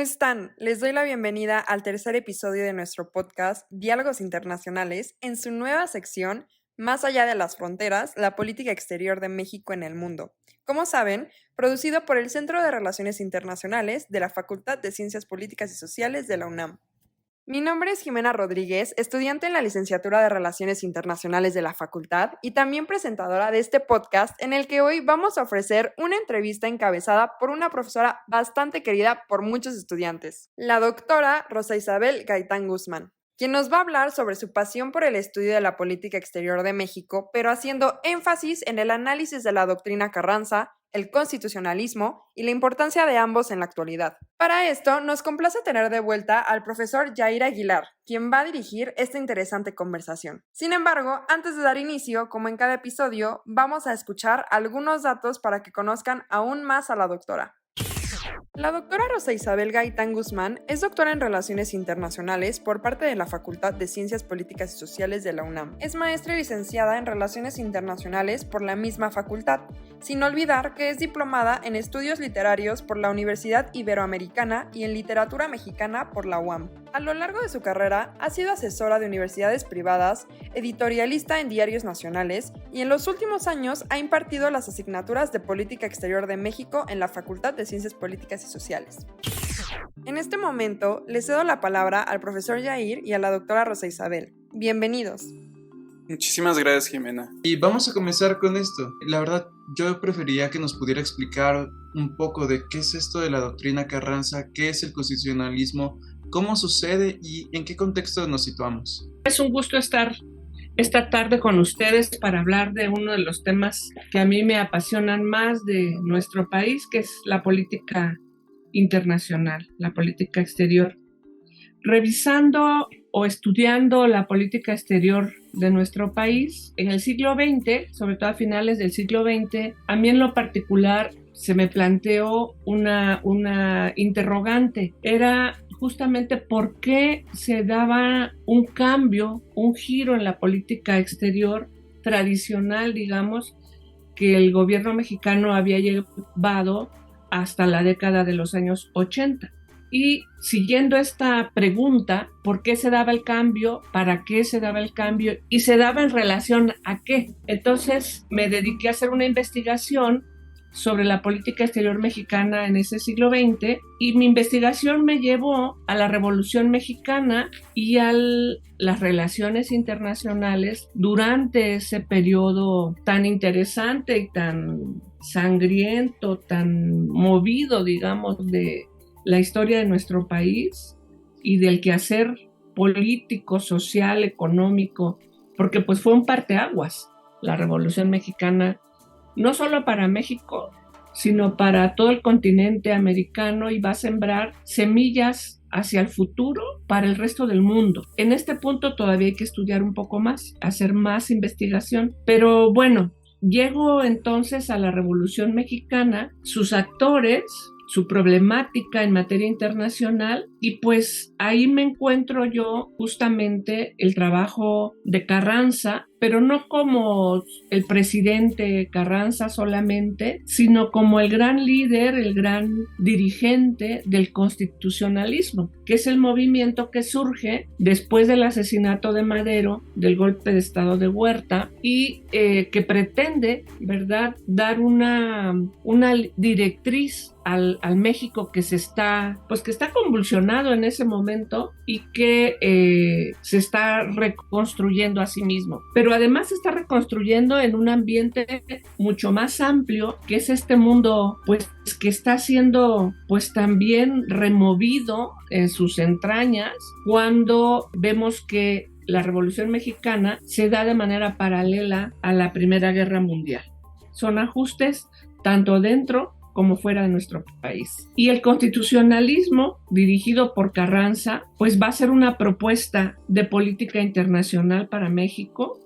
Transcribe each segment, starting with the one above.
están? Les doy la bienvenida al tercer episodio de nuestro podcast Diálogos Internacionales en su nueva sección Más allá de las fronteras, la política exterior de México en el mundo. Como saben, producido por el Centro de Relaciones Internacionales de la Facultad de Ciencias Políticas y Sociales de la UNAM. Mi nombre es Jimena Rodríguez, estudiante en la licenciatura de Relaciones Internacionales de la facultad y también presentadora de este podcast en el que hoy vamos a ofrecer una entrevista encabezada por una profesora bastante querida por muchos estudiantes, la doctora Rosa Isabel Gaitán Guzmán, quien nos va a hablar sobre su pasión por el estudio de la política exterior de México, pero haciendo énfasis en el análisis de la doctrina Carranza, el constitucionalismo y la importancia de ambos en la actualidad. Para esto, nos complace tener de vuelta al profesor Yair Aguilar, quien va a dirigir esta interesante conversación. Sin embargo, antes de dar inicio, como en cada episodio, vamos a escuchar algunos datos para que conozcan aún más a la doctora. La doctora Rosa Isabel Gaitán Guzmán es doctora en Relaciones Internacionales por parte de la Facultad de Ciencias Políticas y Sociales de la UNAM. Es maestra y licenciada en Relaciones Internacionales por la misma facultad, sin olvidar que es diplomada en Estudios Literarios por la Universidad Iberoamericana y en Literatura Mexicana por la UAM. A lo largo de su carrera ha sido asesora de universidades privadas, editorialista en diarios nacionales y en los últimos años ha impartido las asignaturas de Política Exterior de México en la Facultad de Ciencias Políticas y Sociales. En este momento le cedo la palabra al profesor Yair y a la doctora Rosa Isabel. Bienvenidos. Muchísimas gracias, Jimena. Y vamos a comenzar con esto. La verdad, yo preferiría que nos pudiera explicar un poco de qué es esto de la doctrina Carranza, qué es el constitucionalismo, cómo sucede y en qué contexto nos situamos. Es un gusto estar esta tarde con ustedes para hablar de uno de los temas que a mí me apasionan más de nuestro país, que es la política internacional, la política exterior. Revisando o estudiando la política exterior de nuestro país en el siglo XX, sobre todo a finales del siglo XX, a mí en lo particular se me planteó una interrogante. Era justamente por qué se daba un cambio, un giro en la política exterior tradicional, digamos, que el gobierno mexicano había llevado hasta la década de los años 80. Y siguiendo esta pregunta, ¿por qué se daba el cambio? ¿Para qué se daba el cambio? ¿Y se daba en relación a qué? Entonces me dediqué a hacer una investigación sobre la política exterior mexicana en ese siglo XX y mi investigación me llevó a la Revolución Mexicana y a las relaciones internacionales durante ese periodo tan interesante y tan sangriento, tan movido, digamos, de la historia de nuestro país y del quehacer político, social, económico, porque pues fue un parteaguas la Revolución Mexicana, no solo para México, sino para todo el continente americano, y va a sembrar semillas hacia el futuro para el resto del mundo. En este punto todavía hay que estudiar un poco más, hacer más investigación, pero bueno, llego entonces a la Revolución Mexicana, sus actores, su problemática en materia internacional, y pues ahí me encuentro yo justamente el trabajo de Carranza, pero no como el presidente Carranza solamente, sino como el gran líder, el gran dirigente del constitucionalismo, que es el movimiento que surge después del asesinato de Madero, del golpe de Estado de Huerta, y que pretende, ¿verdad?, dar una directriz al México que está convulsionado en ese momento y que se está reconstruyendo a sí mismo. Pero además se está reconstruyendo en un ambiente mucho más amplio, que es este mundo pues que está siendo pues también removido en sus entrañas cuando vemos que la Revolución Mexicana se da de manera paralela a la Primera Guerra Mundial. Son ajustes tanto dentro como fuera de nuestro país. Y el constitucionalismo, dirigido por Carranza, pues va a ser una propuesta de política internacional para México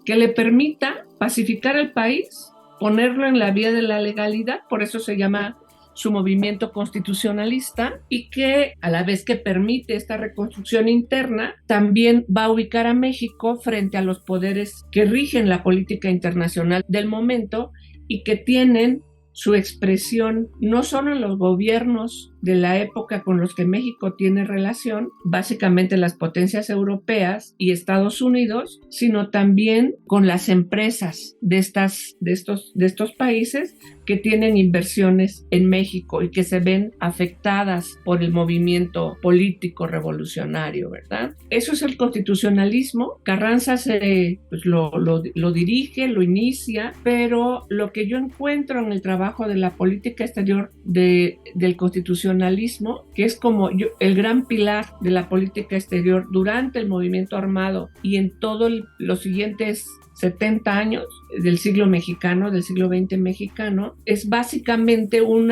que le permita pacificar el país, ponerlo en la vía de la legalidad, por eso se llama su movimiento constitucionalista, y que a la vez que permite esta reconstrucción interna, también va a ubicar a México frente a los poderes que rigen la política internacional del momento y que tienen su expresión no solo en los gobiernos de la época con los que México tiene relación, básicamente las potencias europeas y Estados Unidos, sino también con las empresas de estos países que tienen inversiones en México y que se ven afectadas por el movimiento político revolucionario, ¿verdad? Eso es el constitucionalismo. Carranza lo dirige, lo inicia, pero lo que yo encuentro en el trabajo de la política exterior del constitucionalismo, que es como el gran pilar de la política exterior durante el movimiento armado y en todos los siguientes 70 años del siglo mexicano, del siglo XX mexicano, es básicamente un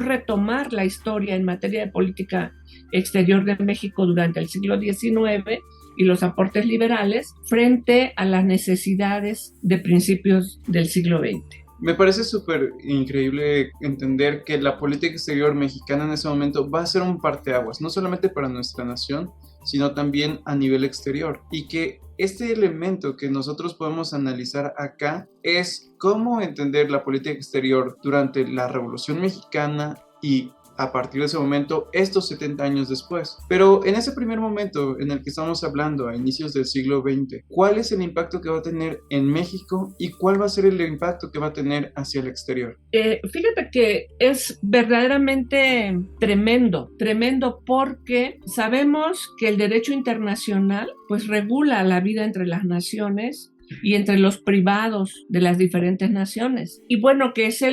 retomar la historia en materia de política exterior de México durante el siglo XIX y los aportes liberales frente a las necesidades de principios del siglo XX. Me parece súper increíble entender que la política exterior mexicana en ese momento va a ser un parteaguas, no solamente para nuestra nación, sino también a nivel exterior. Y que este elemento que nosotros podemos analizar acá es cómo entender la política exterior durante la Revolución Mexicana y a partir de ese momento, estos 70 años después. Pero en ese primer momento en el que estamos hablando, a inicios del siglo XX, ¿cuál es el impacto que va a tener en México y cuál va a ser el impacto que va a tener hacia el exterior? Fíjate que es verdaderamente tremendo porque sabemos que el derecho internacional pues regula la vida entre las naciones y entre los privados de las diferentes naciones. Y bueno, que es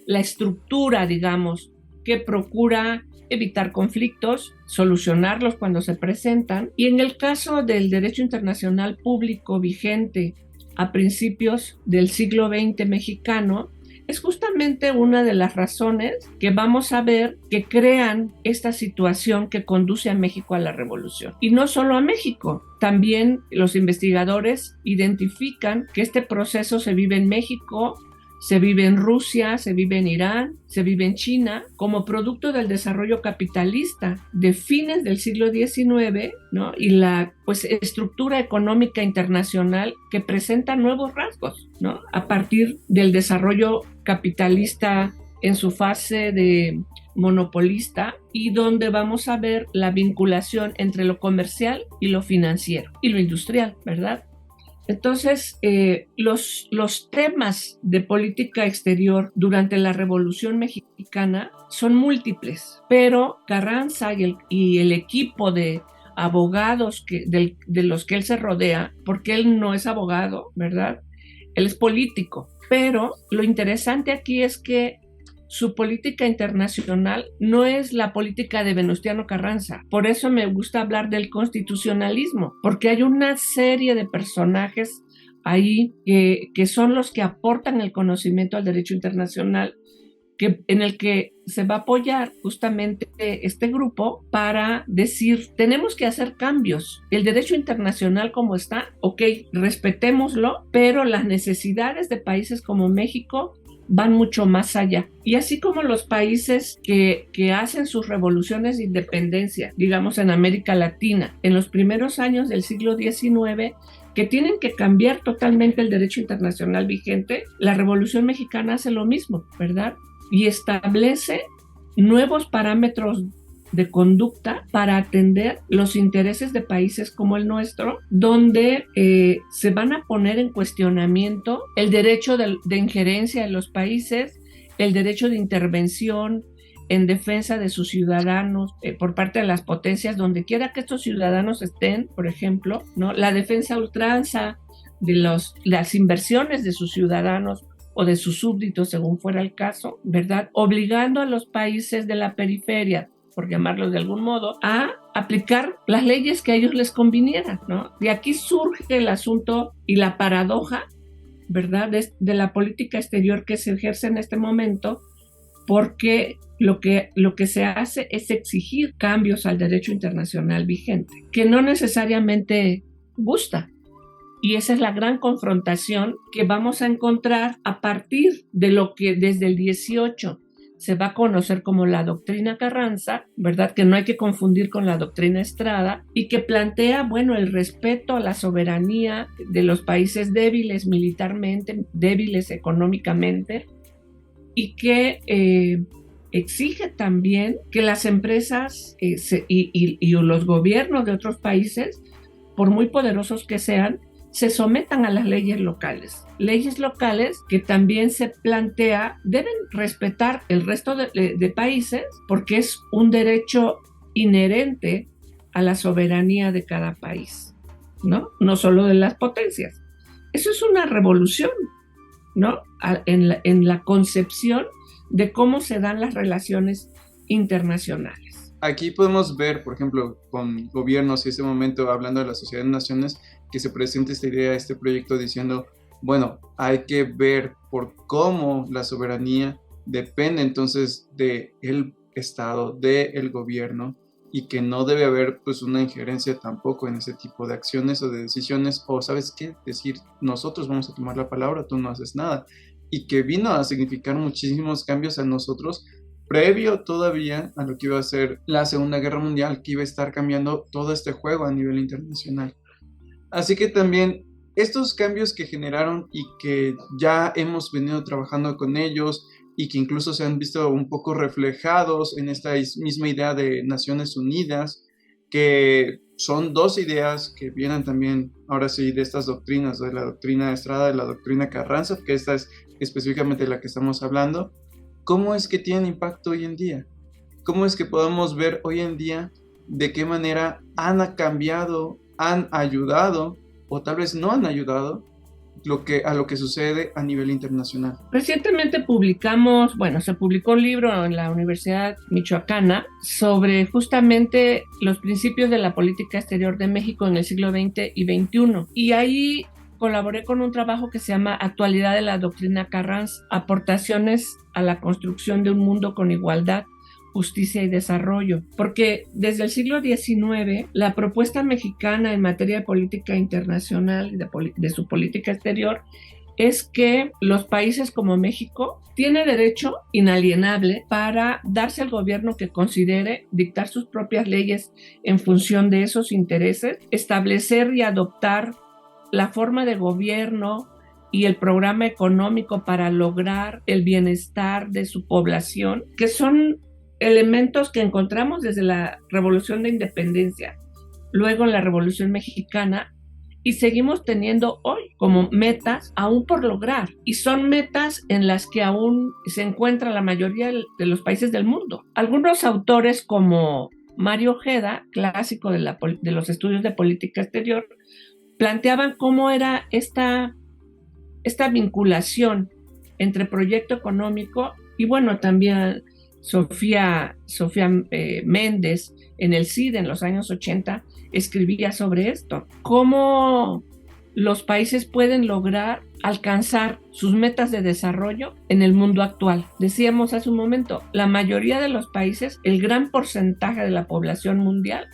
la estructura, digamos, que procura evitar conflictos, solucionarlos cuando se presentan. Y en el caso del derecho internacional público vigente a principios del siglo XX mexicano, es justamente una de las razones que vamos a ver que crean esta situación que conduce a México a la revolución. Y no solo a México, también los investigadores identifican que este proceso se vive en México, se vive en Rusia, se vive en Irán, se vive en China, como producto del desarrollo capitalista de fines del siglo XIX, ¿no? Y la estructura económica internacional que presenta nuevos rasgos, ¿no? A partir del desarrollo capitalista en su fase de monopolista y donde vamos a ver la vinculación entre lo comercial y lo financiero y lo industrial, ¿verdad? Entonces, los temas de política exterior durante la Revolución Mexicana son múltiples, pero Carranza y el equipo de abogados de los que él se rodea, porque él no es abogado, ¿verdad? Él es político, pero lo interesante aquí es que su política internacional no es la política de Venustiano Carranza. Por eso me gusta hablar del constitucionalismo, porque hay una serie de personajes ahí que son los que aportan el conocimiento al derecho internacional, en el que se va a apoyar justamente este grupo para decir, tenemos que hacer cambios. El derecho internacional como está, ok, respetémoslo, pero las necesidades de países como México van mucho más allá. Y así como los países que hacen sus revoluciones de independencia, digamos en América Latina, en los primeros años del siglo XIX, que tienen que cambiar totalmente el derecho internacional vigente, la Revolución Mexicana hace lo mismo, ¿verdad? Y establece nuevos parámetros de conducta para atender los intereses de países como el nuestro, donde se van a poner en cuestionamiento el derecho de injerencia de los países, el derecho de intervención en defensa de sus ciudadanos por parte de las potencias, donde quiera que estos ciudadanos estén, por ejemplo, ¿no? La defensa a ultranza de las inversiones de sus ciudadanos o de sus súbditos, según fuera el caso, ¿verdad? Obligando a los países de la periferia, por llamarlos de algún modo, a aplicar las leyes que a ellos les convinieran, ¿no? De aquí surge el asunto y la paradoja, ¿verdad?, de la política exterior que se ejerce en este momento, porque lo que se hace es exigir cambios al derecho internacional vigente, que no necesariamente gusta. Y esa es la gran confrontación que vamos a encontrar a partir de lo que desde el 18 se va a conocer como la doctrina Carranza, ¿verdad? Que no hay que confundir con la doctrina Estrada, y que plantea, bueno, el respeto a la soberanía de los países débiles militarmente, débiles económicamente, y que exige también que las empresas y los gobiernos de otros países, por muy poderosos que sean, se sometan a las leyes locales. Leyes locales que también se plantea deben respetar el resto de países porque es un derecho inherente a la soberanía de cada país, ¿no? No solo de las potencias. Eso es una revolución, ¿no? En la concepción de cómo se dan las relaciones internacionales. Aquí podemos ver, por ejemplo, con gobiernos y ese momento hablando de la Sociedad de Naciones, que se presenta esta idea, este proyecto diciendo, bueno, hay que ver por cómo la soberanía depende entonces del Estado, del gobierno, y que no debe haber pues una injerencia tampoco en ese tipo de acciones o de decisiones, o ¿sabes qué? Decir, nosotros vamos a tomar la palabra, tú no haces nada, y que vino a significar muchísimos cambios a nosotros, previo todavía a lo que iba a ser la Segunda Guerra Mundial, que iba a estar cambiando todo este juego a nivel internacional. Así que también estos cambios que generaron y que ya hemos venido trabajando con ellos y que incluso se han visto un poco reflejados en esta misma idea de Naciones Unidas, que son dos ideas que vienen también, ahora sí, de estas doctrinas, de la doctrina Estrada, de la doctrina Carranza, que esta es específicamente la que estamos hablando. ¿Cómo es que tienen impacto hoy en día? ¿Cómo es que podemos ver hoy en día de qué manera han cambiado, han ayudado o tal vez no han ayudado a lo que sucede a nivel internacional? Recientemente se publicó un libro en la Universidad Michoacana sobre justamente los principios de la política exterior de México en el siglo XX y XXI. Y ahí colaboré con un trabajo que se llama Actualidad de la Doctrina Carranza, aportaciones a la construcción de un mundo con igualdad, justicia y desarrollo, porque desde el siglo XIX la propuesta mexicana en materia de política internacional y de su política exterior es que los países como México tienen derecho inalienable para darse al gobierno que considere, dictar sus propias leyes en función de esos intereses, establecer y adoptar la forma de gobierno y el programa económico para lograr el bienestar de su población, que son elementos que encontramos desde la Revolución de Independencia, luego en la Revolución Mexicana, y seguimos teniendo hoy como metas aún por lograr. Y son metas en las que aún se encuentra la mayoría de los países del mundo. Algunos autores como Mario Ojeda, clásico de los estudios de política exterior, planteaban cómo era esta vinculación entre proyecto económico y también Sofía Méndez en el CID en los años 80 escribía sobre esto, cómo los países pueden lograr alcanzar sus metas de desarrollo en el mundo actual. Decíamos hace un momento, la mayoría de los países, el gran porcentaje de la población mundial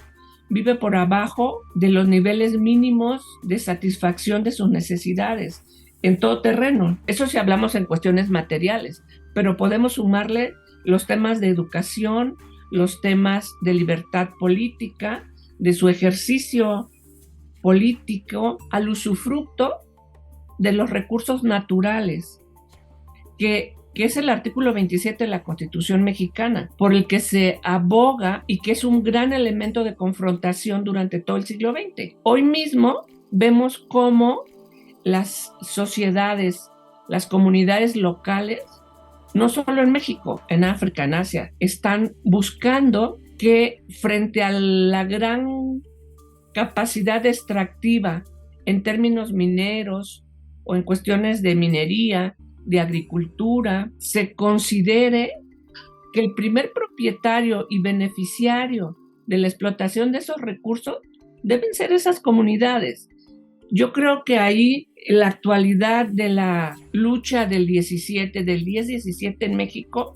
vive por abajo de los niveles mínimos de satisfacción de sus necesidades en todo terreno. Eso si hablamos en cuestiones materiales, pero podemos sumarle los temas de educación, los temas de libertad política, de su ejercicio político al usufructo de los recursos naturales, que es el artículo 27 de la Constitución mexicana, por el que se aboga y que es un gran elemento de confrontación durante todo el siglo XX. Hoy mismo vemos cómo las sociedades, las comunidades locales, no solo en México, en África, en Asia, están buscando que frente a la gran capacidad extractiva en términos mineros o en cuestiones de minería, de agricultura, se considere que el primer propietario y beneficiario de la explotación de esos recursos deben ser esas comunidades. Yo creo que ahí la actualidad de la lucha del 10-17 en México,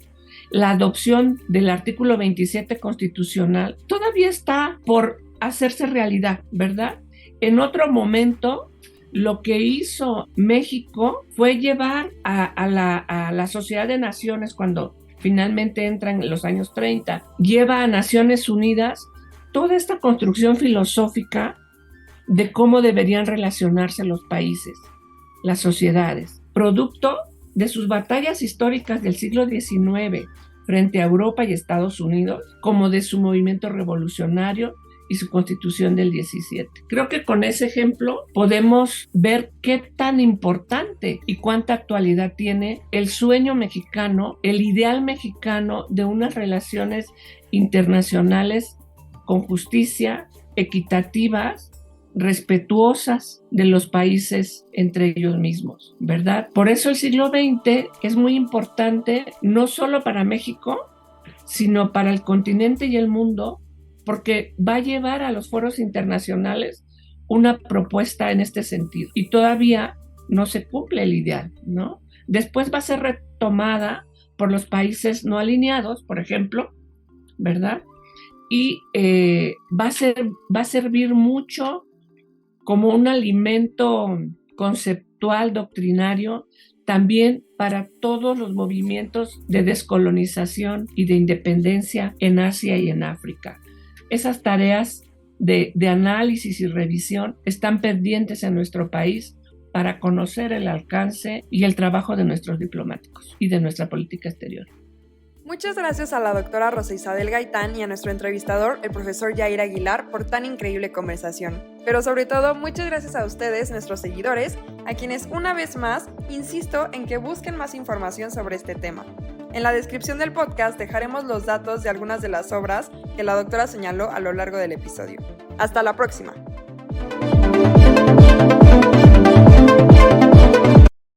la adopción del artículo 27 constitucional, todavía está por hacerse realidad, ¿verdad? En otro momento, lo que hizo México fue llevar a la Sociedad de Naciones, cuando finalmente entra en los años 30, lleva a Naciones Unidas toda esta construcción filosófica de cómo deberían relacionarse los países, las sociedades, producto de sus batallas históricas del siglo XIX, frente a Europa y Estados Unidos, como de su movimiento revolucionario y su constitución del 17. Creo que con ese ejemplo podemos ver qué tan importante y cuánta actualidad tiene el sueño mexicano, el ideal mexicano de unas relaciones internacionales con justicia, equitativas, respetuosas de los países entre ellos mismos, ¿verdad? Por eso el siglo XX es muy importante, no solo para México, sino para el continente y el mundo, porque va a llevar a los foros internacionales una propuesta en este sentido. Y todavía no se cumple el ideal, ¿no? Después va a ser retomada por los países no alineados, por ejemplo, ¿verdad? Y va a servir mucho como un alimento conceptual, doctrinario, también para todos los movimientos de descolonización y de independencia en Asia y en África. Esas tareas de análisis y revisión están pendientes en nuestro país para conocer el alcance y el trabajo de nuestros diplomáticos y de nuestra política exterior. Muchas gracias a la doctora Rosa Isabel Gaitán y a nuestro entrevistador, el profesor Yair Aguilar, por tan increíble conversación. Pero sobre todo, muchas gracias a ustedes, nuestros seguidores, a quienes una vez más insisto en que busquen más información sobre este tema. En la descripción del podcast dejaremos los datos de algunas de las obras que la doctora señaló a lo largo del episodio. ¡Hasta la próxima!